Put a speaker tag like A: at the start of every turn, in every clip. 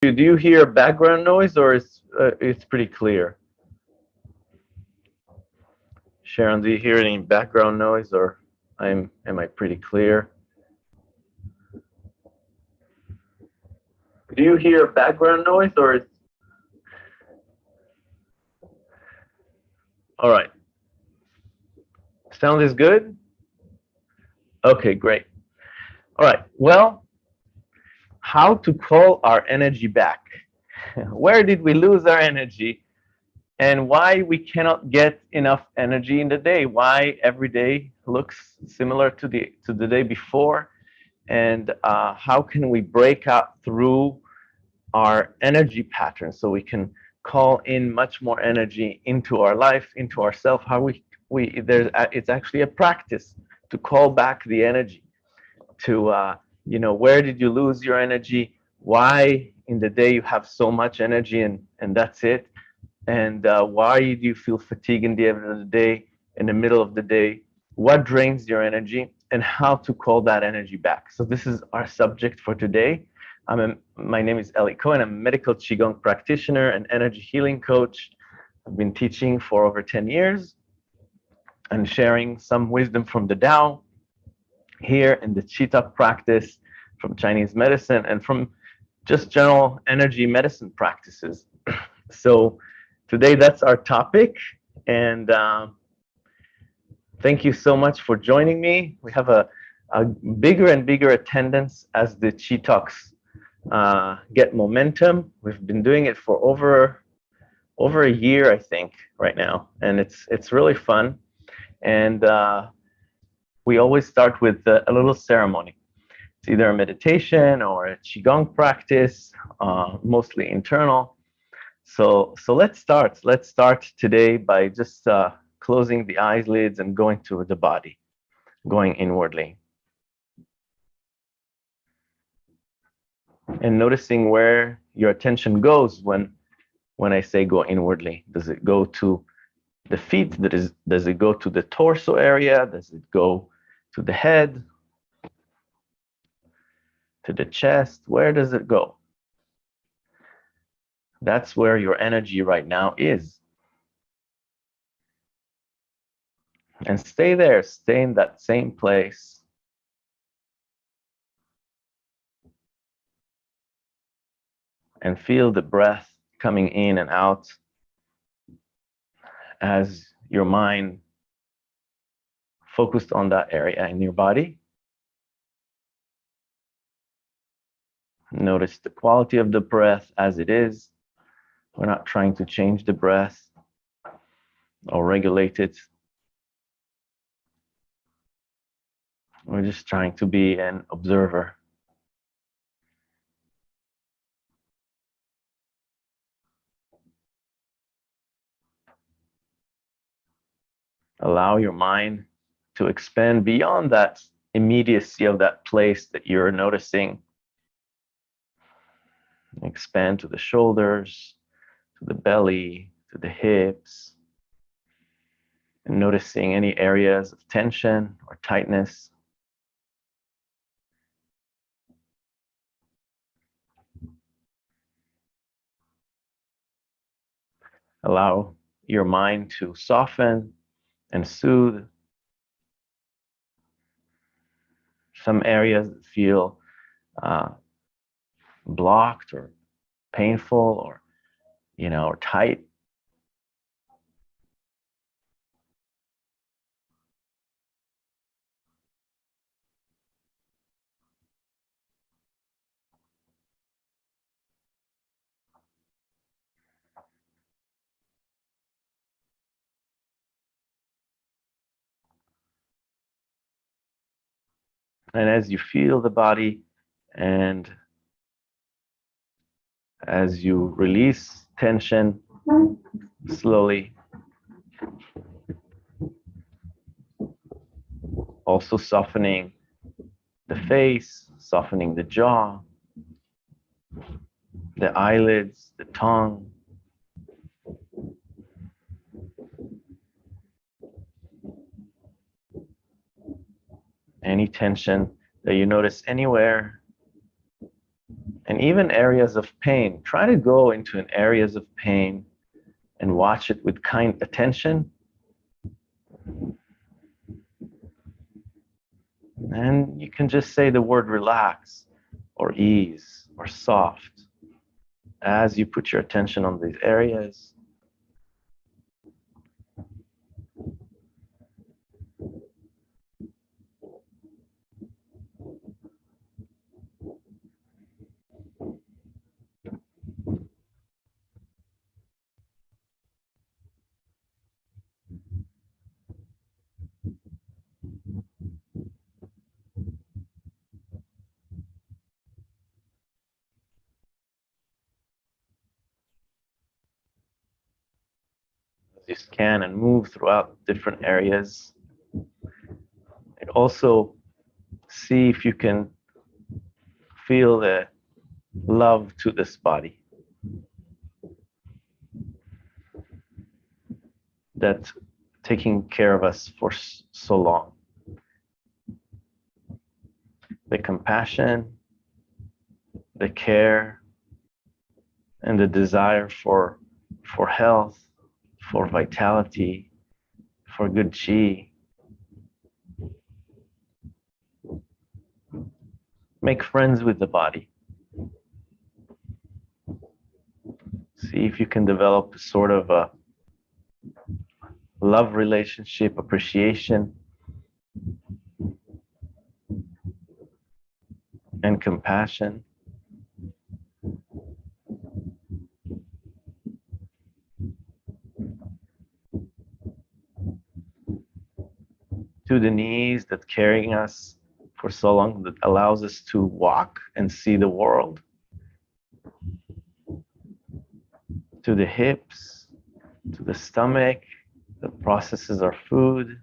A: Do you hear background noise, or it's pretty clear? Sharon, do you hear any background noise, or am I pretty clear? Do you hear background noise, or it's all right? Sound is good? Okay, great. All right. Well, how to call our energy back? Where did we lose our energy? And why we cannot get enough energy in the day? Why every day looks similar to the day before? And how can we break out through our energy patterns so we can call in much more energy into our life, into ourself? How we there's it's actually a practice to call back the energy. To where did you lose your energy? Why in the day you have so much energy and that's it? And why do you feel fatigue in the end of the day, in the middle of the day? What drains your energy, and how to call that energy back? So this is our subject for today. My name is Eli Cohen. I'm a medical Qigong practitioner and energy healing coach. I've been teaching for over 10 years and sharing some wisdom from the Tao here in the Qi practice, from Chinese medicine, and from just general energy medicine practices. So today, that's our topic, and thank you so much for joining me. We have a bigger and bigger attendance as the Qi Talks get momentum. We've been doing it for over a year, I think, right now, and it's really fun. And we always start with a little ceremony. It's either a meditation or a Qigong practice, mostly internal. So let's start. Let's start today by just closing the eyelids and going to the body, going inwardly. And noticing where your attention goes when I say go inwardly. Does it go to the feet? Does it go to the torso area? Does it go to the head? To the chest? Where does it go? That's where your energy right now is. And stay there, stay in that same place. And feel the breath coming in and out as your mind focused on that area in your body. Notice the quality of the breath as it is. We're not trying to change the breath or regulate it. We're just trying to be an observer. Allow your mind to expand beyond that immediacy of that place that you're noticing. Expand to the shoulders, to the belly, to the hips, and noticing any areas of tension or tightness. Allow your mind to soften and soothe. Some areas that feel blocked or painful or tight. And as you feel the body and as you release tension slowly, also softening the face, softening the jaw, the eyelids, the tongue. Any tension that you notice anywhere, any and even areas of pain. Try to go into an areas of pain and watch it with kind attention. And you can just say the word relax or ease or soft as you put your attention on these areas. As you scan and move throughout different areas, and also see if you can feel the love to this body that's taking care of us for so long. The compassion, the care, and the desire for health, for vitality, for good chi. Make friends with the body. See if you can develop sort of a love relationship, appreciation, and compassion. To the knees that's carrying us for so long, that allows us to walk and see the world. To the hips, to the stomach that processes our food.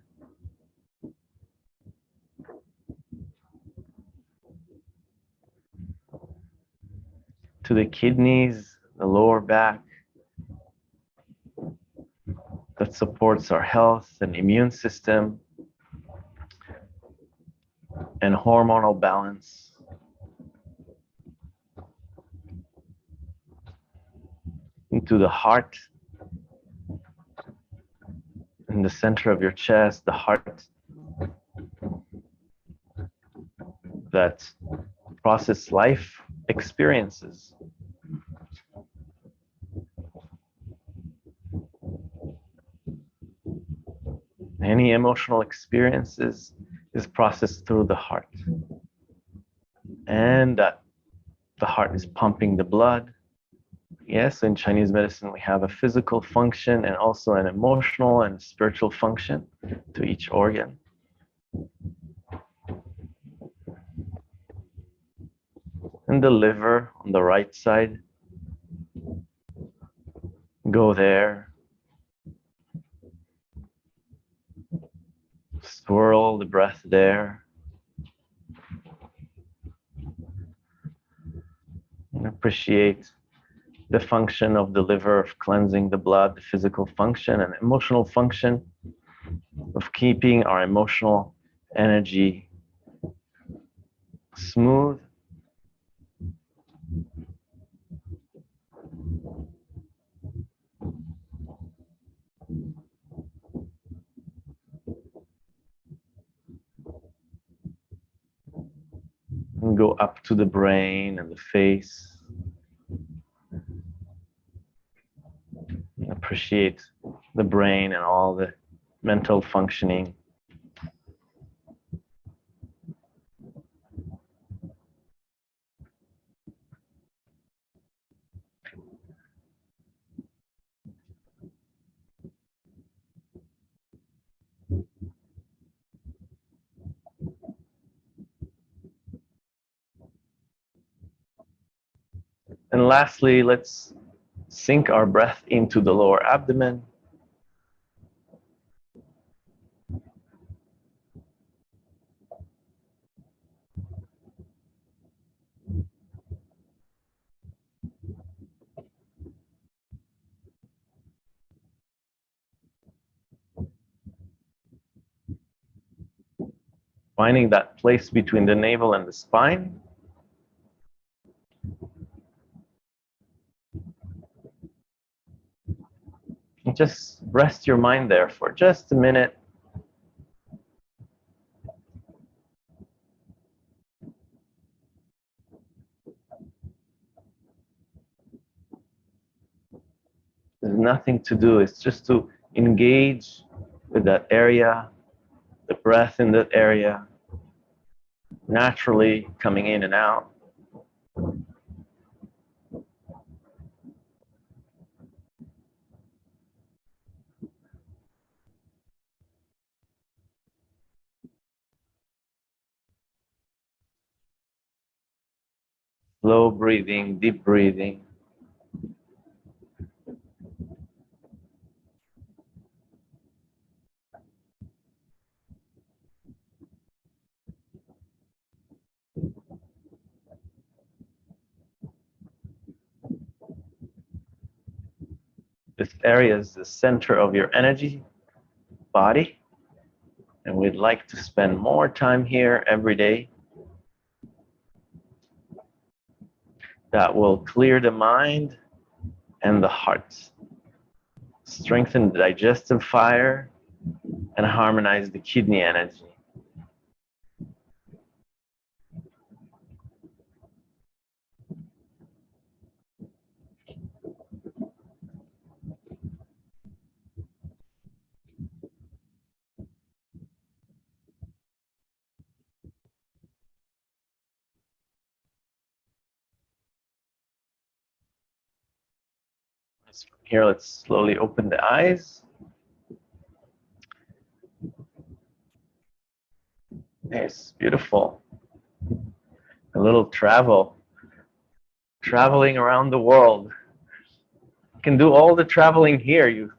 A: To the kidneys, the lower back that supports our health and immune system and hormonal balance. Into the heart, in the center of your chest, the heart that processes life experiences. Any emotional experiences is processed through the heart. And that the heart is pumping the blood. Yes, in Chinese medicine, we have a physical function and also an emotional and spiritual function to each organ. And the liver on the right side, go there. Swirl the breath there. And appreciate the function of the liver of cleansing the blood, the physical function and emotional function of keeping our emotional energy smooth. And go up to the brain and the face. Appreciate the brain and all the mental functioning. And lastly, let's sink our breath into the lower abdomen. Finding that place between the navel and the spine. Just rest your mind there for just a minute. There's nothing to do. It's just to engage with that area, the breath in that area, naturally coming in and out. Slow breathing, deep breathing. This area is the center of your energy body, and we'd like to spend more time here every day. That will clear the mind and the heart, strengthen the digestive fire, and harmonize the kidney energy. Here, let's slowly open the eyes. Yes, beautiful. A little traveling around the world. You can do all the traveling here. You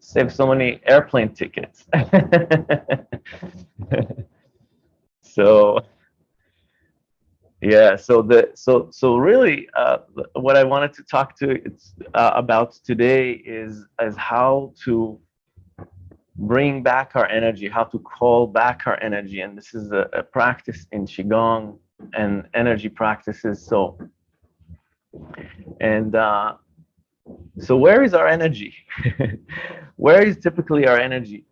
A: save so many airplane tickets. So yeah, so really, what I wanted to talk to about today is how to bring back our energy, how to call back our energy, and this is a practice in qigong and energy practices. So, and so where is our energy? Where is typically our energy?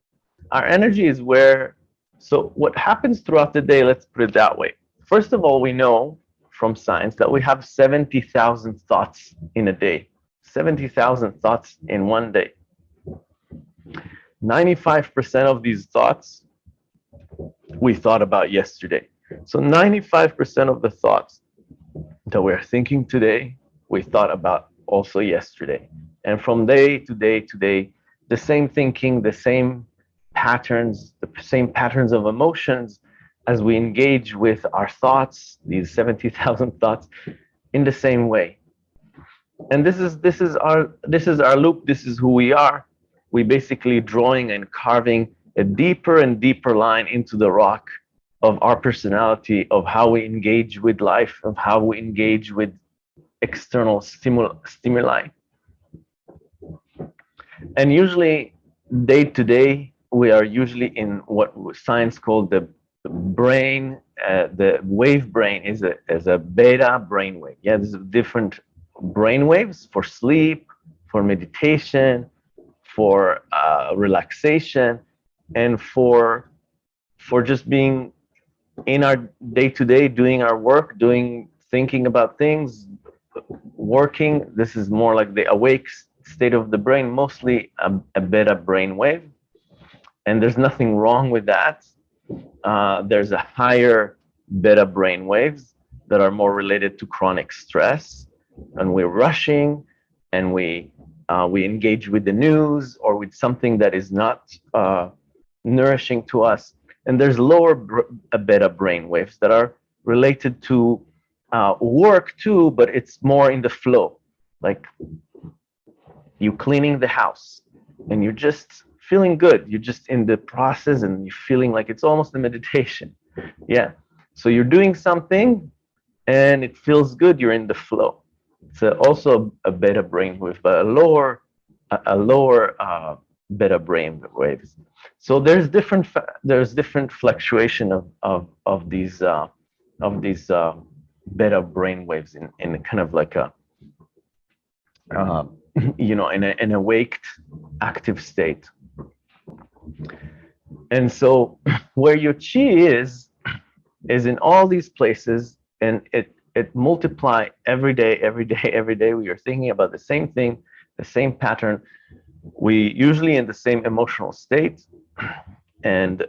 A: Our energy is where. So what happens throughout the day? Let's put it that way. First of all, we know from science that we have 70,000 thoughts in a day. 70,000 thoughts in one day. 95% of these thoughts we thought about yesterday. So 95% of the thoughts that we're thinking today, we thought about also yesterday. And from day to day to day, the same thinking, the same patterns, the same patterns of emotions as we engage with our thoughts, these 70,000 thoughts, in the same way. And this is our loop. This is who we are. We basically drawing and carving a deeper and deeper line into the rock of our personality, of how we engage with life, of how we engage with external stimuli. And usually, day to day, we are usually in what science called the brain. The wave brain is a beta brain wave. Yeah, there's different brain waves for sleep, for meditation, for relaxation, and for just being in our day-to-day, doing our work, thinking about things, working. This is more like the awake state of the brain, mostly a beta brain wave. And there's nothing wrong with that. There's a higher beta brain waves that are more related to chronic stress, and we're rushing, and we engage with the news or with something that is not nourishing to us. And there's lower beta brain waves that are related to work too, but it's more in the flow, like you cleaning the house and you're just feeling good. You're just in the process and you're feeling like it's almost a meditation. Yeah. So you're doing something and it feels good. You're in the flow. It's also a beta brain wave, but a lower beta brain waves. So there's different fluctuation of these beta brain waves in kind of like uh, in an awaked, active state. And so, where your chi is in all these places, and it multiply every day, every day, every day. We are thinking about the same thing, the same pattern. We usually in the same emotional state, and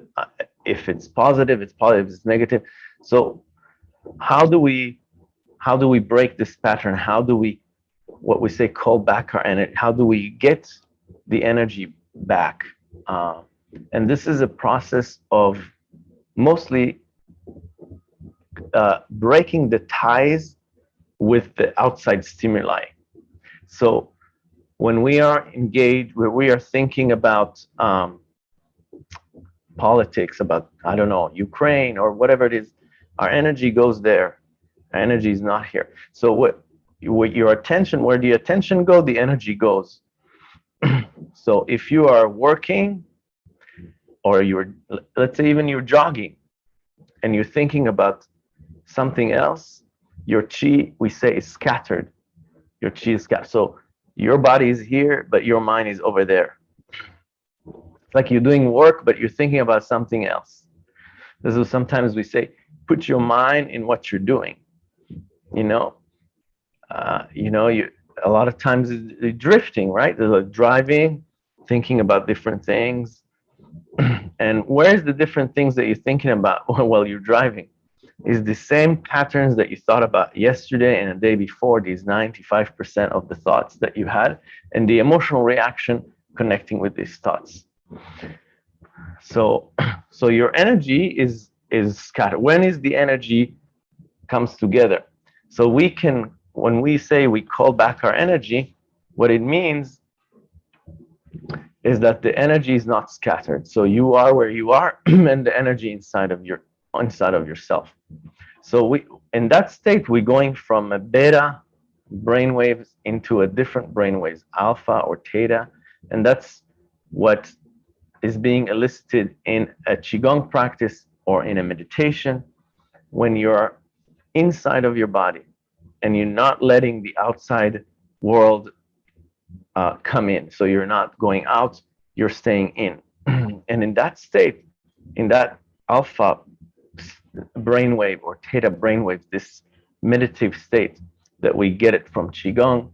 A: if it's positive, it's positive. If it's negative. So how do we break this pattern? How do we, what we say, call back our energy? How do we get the energy back? Uh, and this is a process of mostly breaking the ties with the outside stimuli. So when we are engaged, where we are thinking about politics, about, I don't know, Ukraine or whatever it is, our energy goes there. Our energy is not here. So what your attention, where the attention go, the energy goes. So if you are working, or you're, let's say even you're jogging, and you're thinking about something else, your chi, we say, is scattered. Your chi is scattered. So your body is here, but your mind is over there. It's like you're doing work, but you're thinking about something else. This is sometimes we say, put your mind in what you're doing. You know, you a lot of times it's drifting, right? There's like driving, thinking about different things. And where's the different things that you're thinking about while you're driving? Is the same patterns that you thought about yesterday and the day before, these 95% of the thoughts that you had, and the emotional reaction connecting with these thoughts. So, so your energy is scattered. When is the energy comes together? So we can, when we say we call back our energy, what it means is that the energy is not scattered. So you are where you are, and the energy inside of yourself. So we, in that state, we're going from a beta brainwaves into a different brainwaves, alpha or theta, and that's what is being elicited in a qigong practice or in a meditation when you're inside of your body and you're not letting the outside world come in. So you're not going out, you're staying in. And in that state, in that alpha brainwave or theta brainwave, this meditative state that we get it from qigong,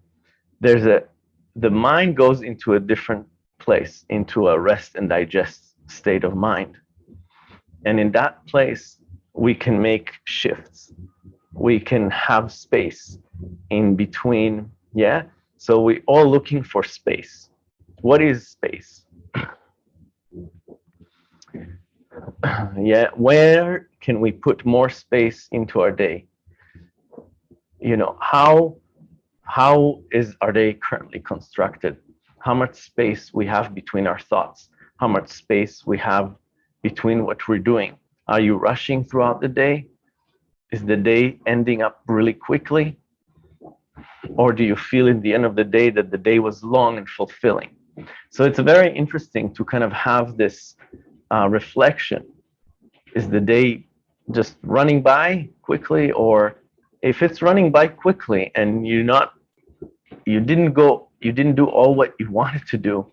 A: the mind goes into a different place, into a rest and digest state of mind. And in that place, we can make shifts. We can have space in between. Yeah. So we all looking for space. What is space? Yeah. Where can we put more space into our day? You know, how is our day currently constructed? How much space we have between our thoughts? How much space we have between what we're doing? Are you rushing throughout the day? Is the day ending up really quickly? Or do you feel at the end of the day that the day was long and fulfilling? So it's very interesting to kind of have this reflection. Is the day just running by quickly? Or if it's running by quickly and you didn't do all what you wanted to do,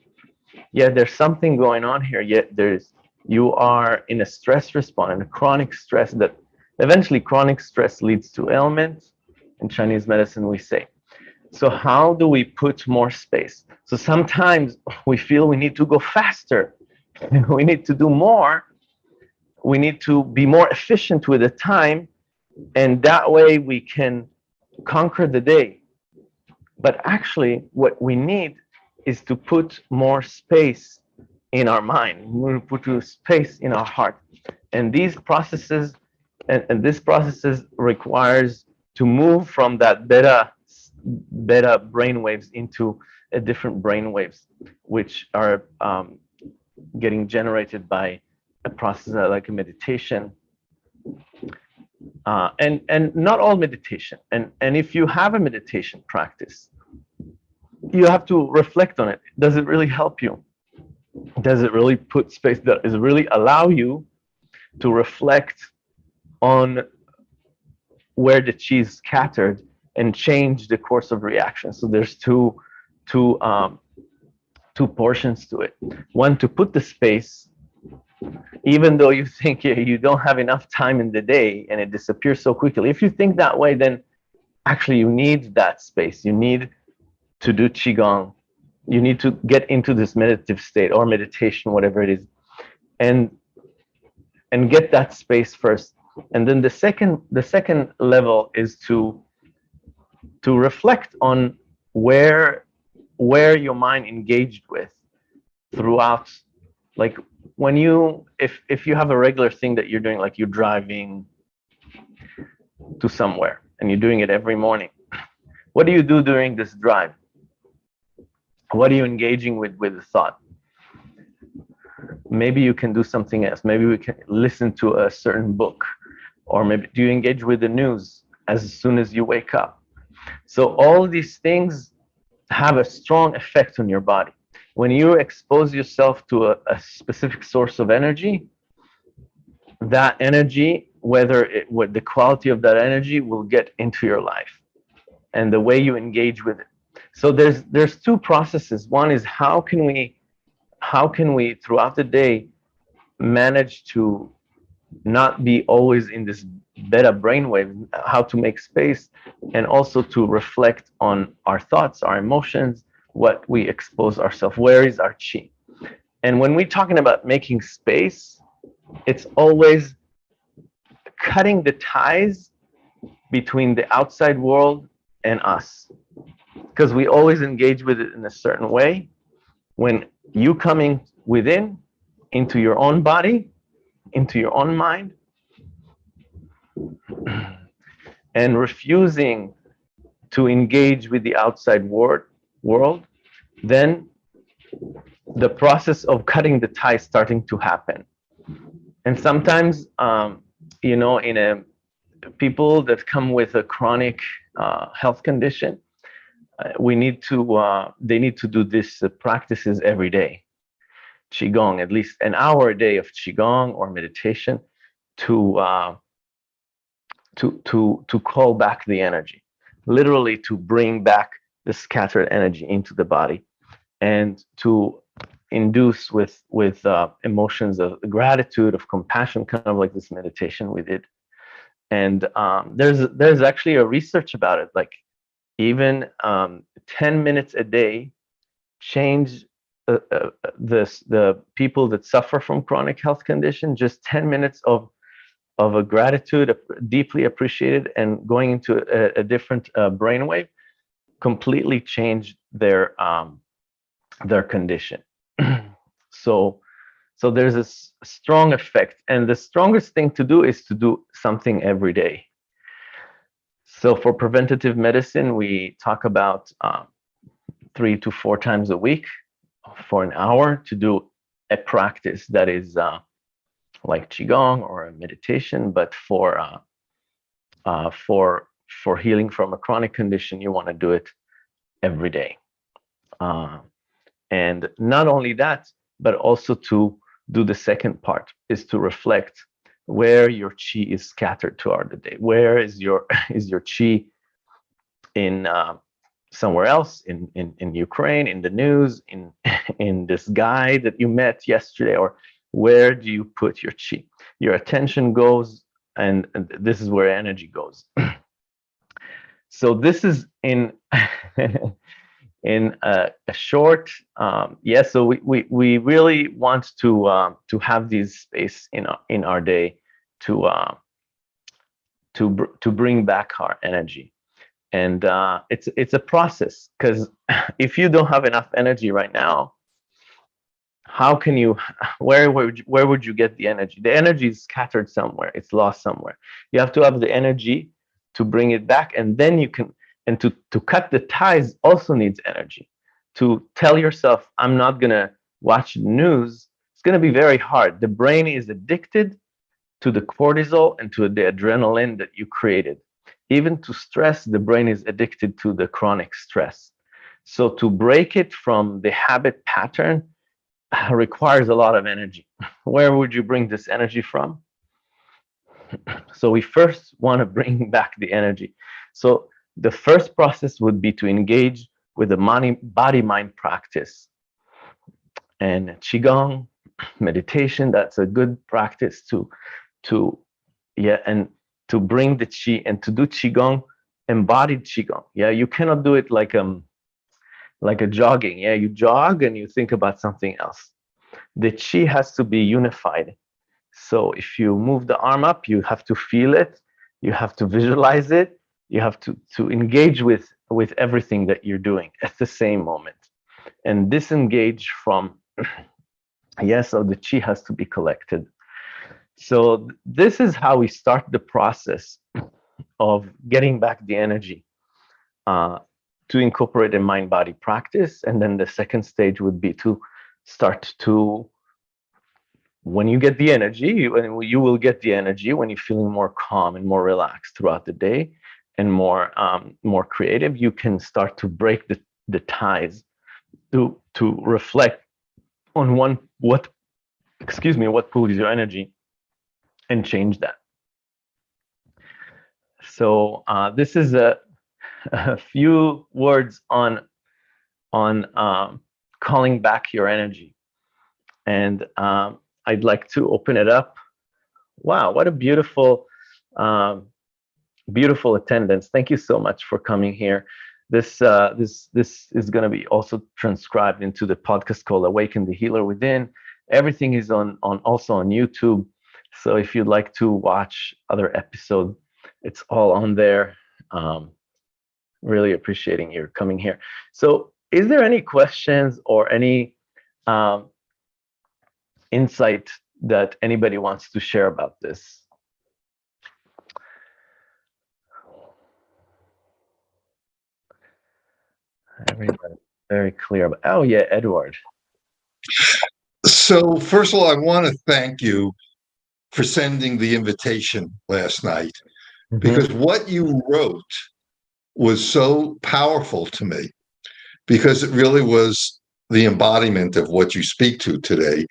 A: yeah, there's something going on here. Yet you are in a stress response, in a chronic stress that eventually chronic stress leads to ailment. In Chinese medicine, we say. So how do we put more space? So sometimes we feel we need to go faster. We need to do more. We need to be more efficient with the time. And that way we can conquer the day. But actually, what we need is to put more space in our mind. We put space in our heart. And these processes, and this processes requires to move from that beta brainwaves into a different brainwaves, which are getting generated by a process like a meditation. And not all meditation. And if you have a meditation practice, you have to reflect on it. Does it really help you? Does it really put space? Does it really allow you to reflect on where the chi is scattered and change the course of reaction. So there's two two portions to it. One, to put the space, even though you think you don't have enough time in the day and it disappears so quickly. If you think that way, then actually you need that space. You need to do qigong. You need to get into this meditative state or meditation, whatever it is, and get that space first. And then the second level is to reflect on where your mind engaged with throughout, like when you, if you have a regular thing that you're doing, like you're driving to somewhere and you're doing it every morning, what do you do during this drive? What are you engaging with the thought? Maybe you can do something else. Maybe we can listen to a certain book, or maybe do you engage with the news as soon as you wake up? So all these things have a strong effect on your body. When you expose yourself to a specific source of energy, that energy, what the quality of that energy will get into your life and the way you engage with it. So there's two processes. One is how can we throughout the day manage to not be always in this beta brainwave, how to make space, and also to reflect on our thoughts, our emotions, what we expose ourselves, where is our chi. And when we're talking about making space, it's always cutting the ties between the outside world and us, because we always engage with it in a certain way. When you coming within, into your own body, into your own mind, and refusing to engage with the outside world, then the process of cutting the tie is starting to happen. And sometimes, people that come with a chronic health condition, they need to do this practices every day. Qigong, at least an hour a day of Qigong or meditation to call back the energy, literally to bring back the scattered energy into the body, and to induce with emotions of gratitude, of compassion, kind of like this meditation we did. And there's actually a research about it, like even 10 minutes a day change the people that suffer from chronic health condition. Just 10 minutes of a gratitude, deeply appreciated, and going into a different brainwave, completely changed their condition. So there's a strong effect, and the strongest thing to do is to do something every day. So for preventative medicine, we talk about 3 to 4 times a week for an hour to do a practice that is like qigong or a meditation, but for healing from a chronic condition, you want to do it every day. And not only that, but also to do the second part, is to reflect where your chi is scattered throughout the day. Where is your chi in somewhere else, in Ukraine, in the news, in this guy that you met yesterday, or where do you put your chi? Your attention goes, and this is where energy goes. So this is in in a short, so we really want to have these space in our day to bring back our energy. And it's a process, because if you don't have enough energy right now, how can you, where would you get the energy? The energy is scattered somewhere, it's lost somewhere. You have to have the energy to bring it back, and then you can, and to cut the ties also needs energy. To tell yourself, I'm not gonna watch the news, it's gonna be very hard. The brain is addicted to the cortisol and to the adrenaline that you created. Even to stress, the brain is addicted to the chronic stress. So to break it from the habit pattern requires a lot of energy. Where would you bring this energy from? So we first want to bring back the energy. So The first process would be to engage with the body-mind practice. And Qigong, meditation, that's a good practice to yeah, and to bring the Qi and to do Qigong, embodied Qigong. Yeah, you cannot do it like a jogging. Yeah, you jog and you think about something else. The Qi has to be unified. So if you move the arm up, you have to feel it, you have to visualize it, you have to engage with everything that you're doing at the same moment, and disengage from yes, so the Qi has to be collected. So this is how we start the process of getting back the energy, uh, to incorporate a mind body practice. And then the second stage would be to start to, when you get the energy, you will get the energy when you're feeling more calm and more relaxed throughout the day, and more creative. You can start to break the ties, to reflect on what what pulls your energy, and change that. So this is a few words on calling back your energy, and I'd like to open it up. Wow, what a um, beautiful attendance! Thank you so much for coming here. This is going to be also transcribed into the podcast called "Awaken the Healer Within." Everything is on also on YouTube. So if you'd like to watch other episodes, it's all on there. Um, really appreciating your coming here. So, is there any questions or any um, insight that anybody wants to share about this? Everybody very clear. About, oh yeah, Edward.
B: So, first of all, I want to thank you for sending the invitation last night, because what you wrote was so powerful to me, because it really was the embodiment of what you speak to today.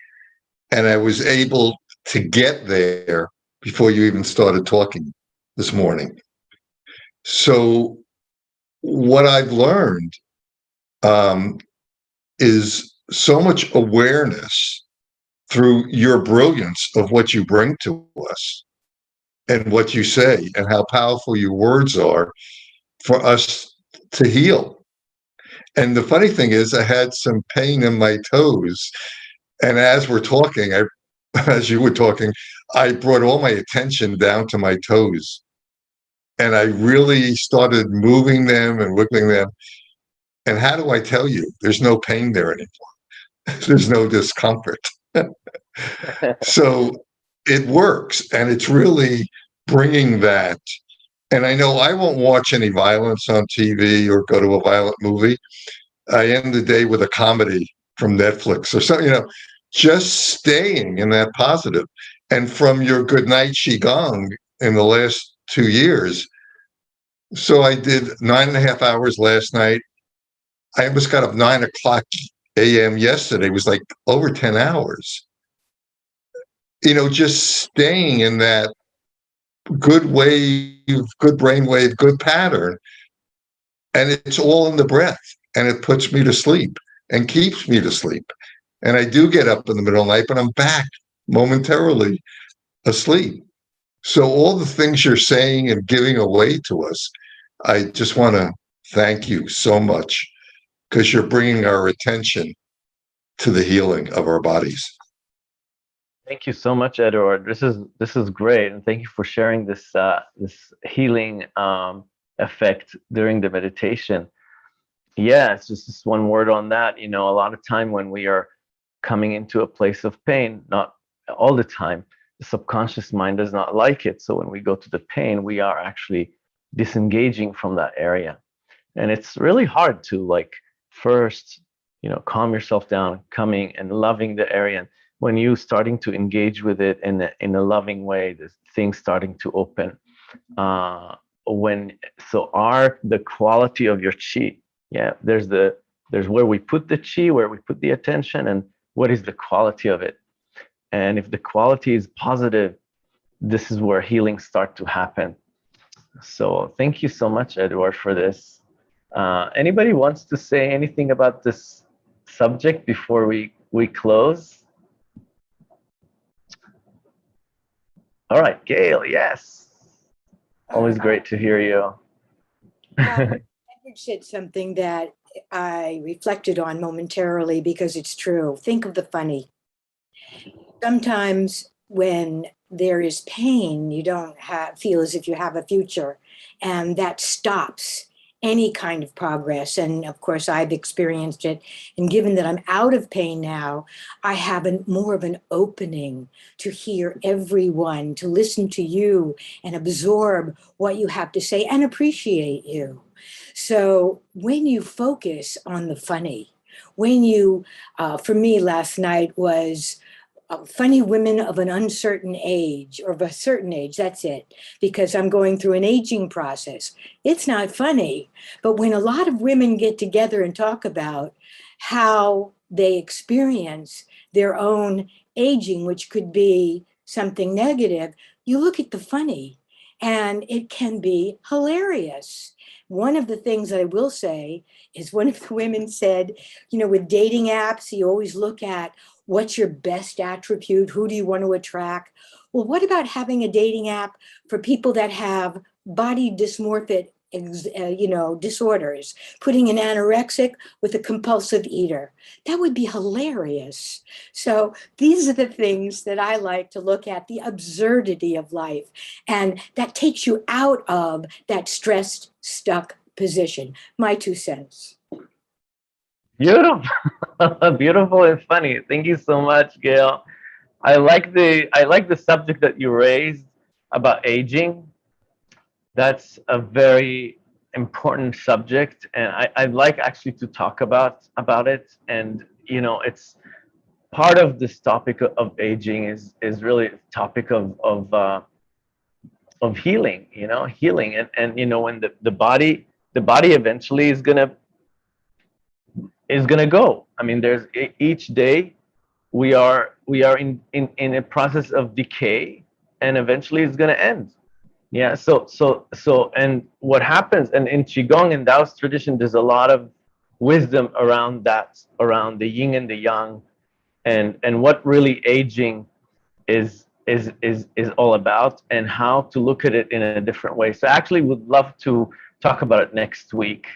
B: And I was able to get there before you even started talking this morning. So, what I've learned um, is so much awareness through your brilliance of what you bring to us and what you say, and how powerful your words are for us to heal. And the funny thing is, I had some pain in my toes. And as we're talking, as you were talking, I brought all my attention down to my toes. And I really started moving them and wiggling them. And how do I tell you? There's no pain there anymore. There's no discomfort. So it works. And it's really bringing that. And I know I won't watch any violence on TV or go to a violent movie. I end the day with a comedy from Netflix or something, just staying in that positive. And from your good night Qigong in the last 2 years, so I did 9.5 hours last night. I almost got up 9 o'clock a.m. yesterday. It was like over 10 hours. Just staying in that good wave, good brain wave, good pattern. And it's all in the breath. And it puts me to sleep and keeps me to sleep. And I do get up in the middle of the night, but I'm back momentarily asleep. So all the things you're saying and giving away to us, I just want to thank you so much, because you're bringing our attention to the healing of our bodies.
A: Thank you so much, Edward. This is great, and thank you for sharing this healing effect during the meditation. Yeah, it's just one word on that. A lot of time when we are coming into a place of pain, not all the time, the subconscious mind does not like it. So when we go to the pain, we are actually disengaging from that area. And it's really hard to first, calm yourself down, coming and loving the area. And when you starting to engage with it in a loving way, the things starting to open. The quality of your chi, yeah, there's where we put the chi, where we put the attention, and what is the quality of it. And if the quality is positive, this is where healing start to happen. So thank you so much, Edward, for this. Anybody wants to say anything about this subject before we close? All right, Gail, yes. Always great to hear you.
C: Well, Edward said something that I reflected on momentarily because it's true. Think of the funny. Sometimes when there is pain, you don't feel as if you have a future, and that stops any kind of progress. And of course, I've experienced it. And given that I'm out of pain now, I have more of an opening to hear everyone, to listen to you and absorb what you have to say and appreciate you. So when you focus on the funny, when you, for me last night was funny women of an uncertain age or of a certain age. That's it, because I'm going through an aging process. It's not funny, but when a lot of women get together and talk about how they experience their own aging, which could be something negative, you look at the funny and it can be hilarious. One of the things that I will say is one of the women said, with dating apps, you always look at what's your best attribute? Who do you want to attract? Well, what about having a dating app for people that have body dysmorphic, disorders, putting an anorexic with a compulsive eater? That would be hilarious. So these are the things that I like to look at, the absurdity of life. And that takes you out of that stressed, stuck position. My 2 cents.
A: Beautiful, beautiful and funny. Thank you so much, Gail. I like the subject that you raised about aging. That's a very important subject, and I'd like actually to talk about it. And it's part of this topic of aging is really a topic of healing. Healing, and when the body eventually is gonna go. I mean, each day we are in a process of decay, and eventually it's gonna end. Yeah. And what happens, and in Qigong and Taoist tradition, there's a lot of wisdom around that, around the yin and the yang, and what really aging is all about, and how to look at it in a different way. So I actually would love to talk about it next week,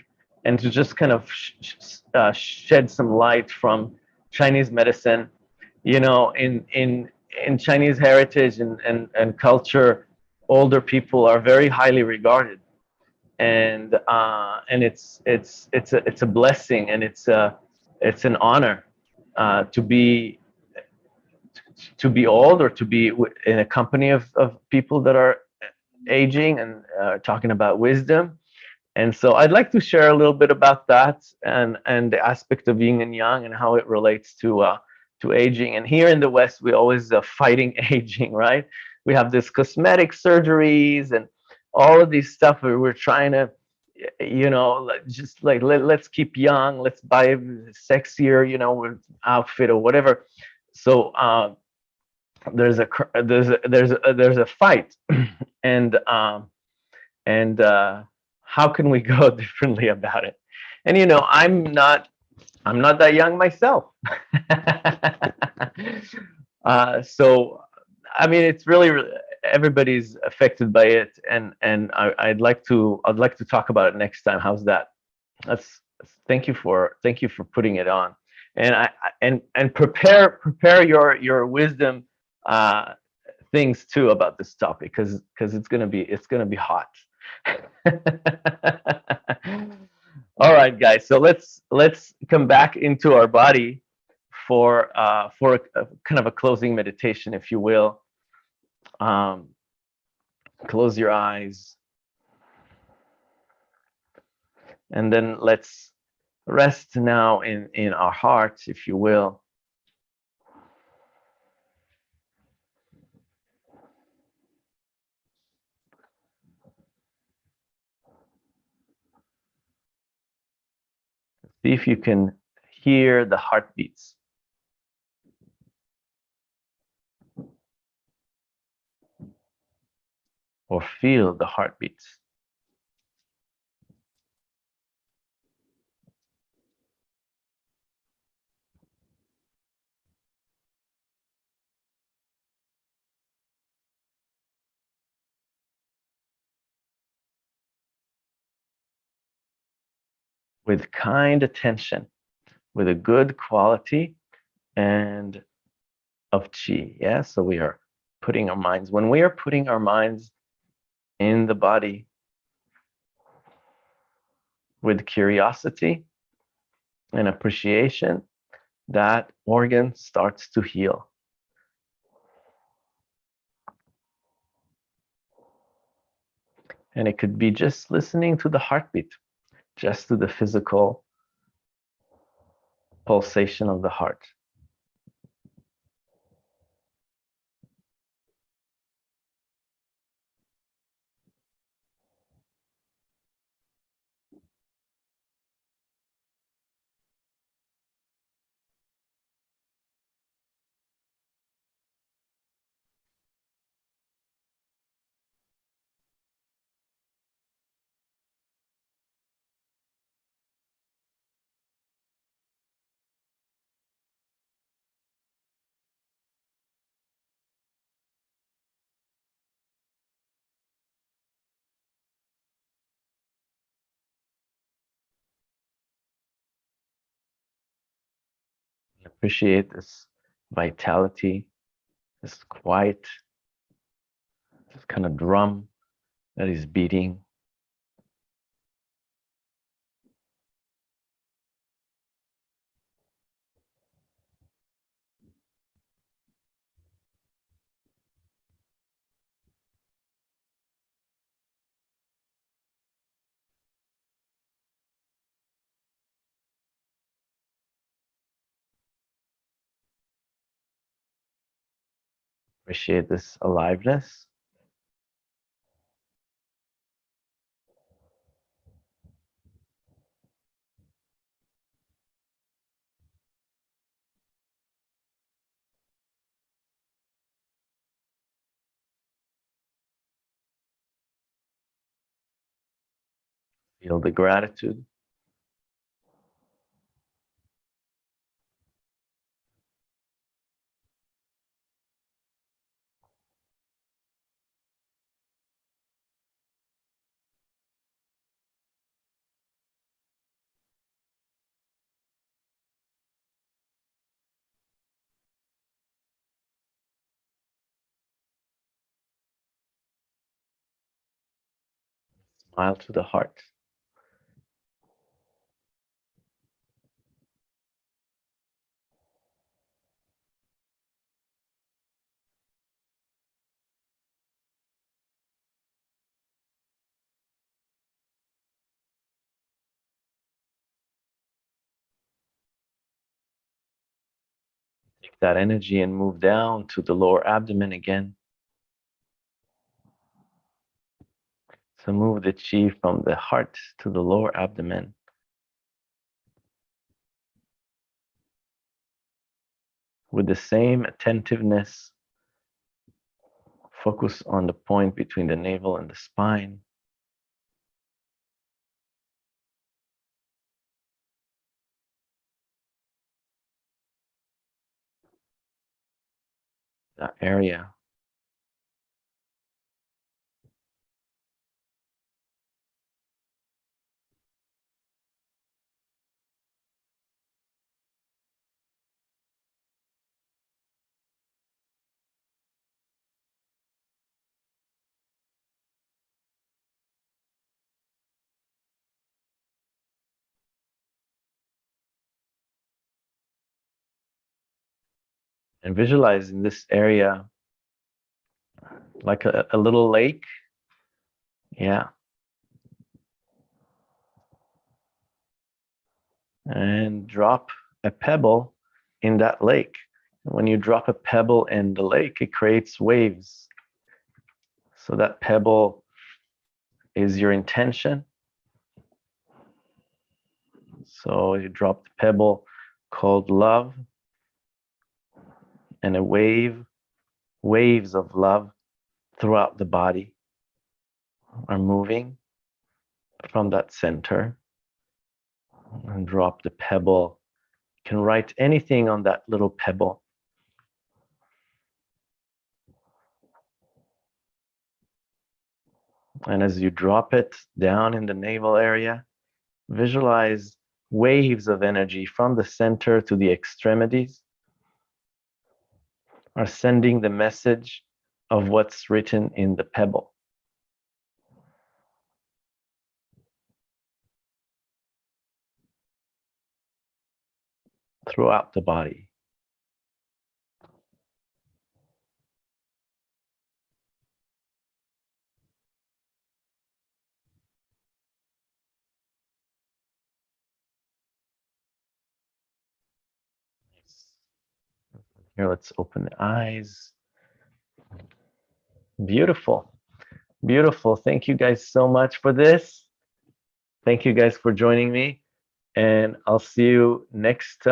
A: and to just kind of shed some light from Chinese medicine. In Chinese heritage and culture, older people are very highly regarded, and it's a blessing, and it's an honor to be old, or to be in a company of people that are aging, and talking about wisdom. And so I'd like to share a little bit about that, and the aspect of yin and yang, and how it relates to aging. And here in the West, we always fighting aging, right? We have this cosmetic surgeries and all of these stuff where we're trying to, just like let's keep young, let's buy a sexier, outfit or whatever. So there's a fight, and how can we go differently about it? And I'm not that young myself. So I mean, it's really everybody's affected by it, and I'd like to talk about it next time. How's that? That's thank you for putting it on, and and prepare your wisdom uh, things too about this topic, because it's gonna be hot. All right, guys. So let's come back into our body for a kind of a closing meditation, if you will. Um, Close your eyes, and then let's rest now in our hearts, if you will. See if you can hear the heartbeats, or feel the heartbeats. with kind attention, with a good quality and of chi. Yeah, so we are putting our minds, when we are putting our minds in the body with curiosity and appreciation, that organ starts to heal. And it could be just listening to the heartbeat, just to the physical pulsation of the heart. Appreciate this vitality, this quiet, this kind of drum that is beating. Appreciate this aliveness. Feel the gratitude. Smile to the heart. Take that energy and move down to the lower abdomen again. So move the chi from the heart to the lower abdomen. With the same attentiveness, focus on the point between the navel and the spine. That area. And visualize in this area like a little lake. Yeah. And drop a pebble in that lake. When you drop a pebble in the lake, it creates waves. So that pebble is your intention. So you drop the pebble called love, and waves of love throughout the body are moving from that center. And drop the pebble. You can write anything on that little pebble. And as you drop it down in the navel area, Visualize waves of energy from the center to the extremities are sending the message of what's written in the pebble. Throughout the body. Here, let's open the eyes. Beautiful. Beautiful. Thank you guys so much for this. Thank you guys for joining me. And I'll see you next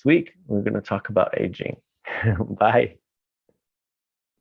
A: week. We're going to talk about aging. Bye.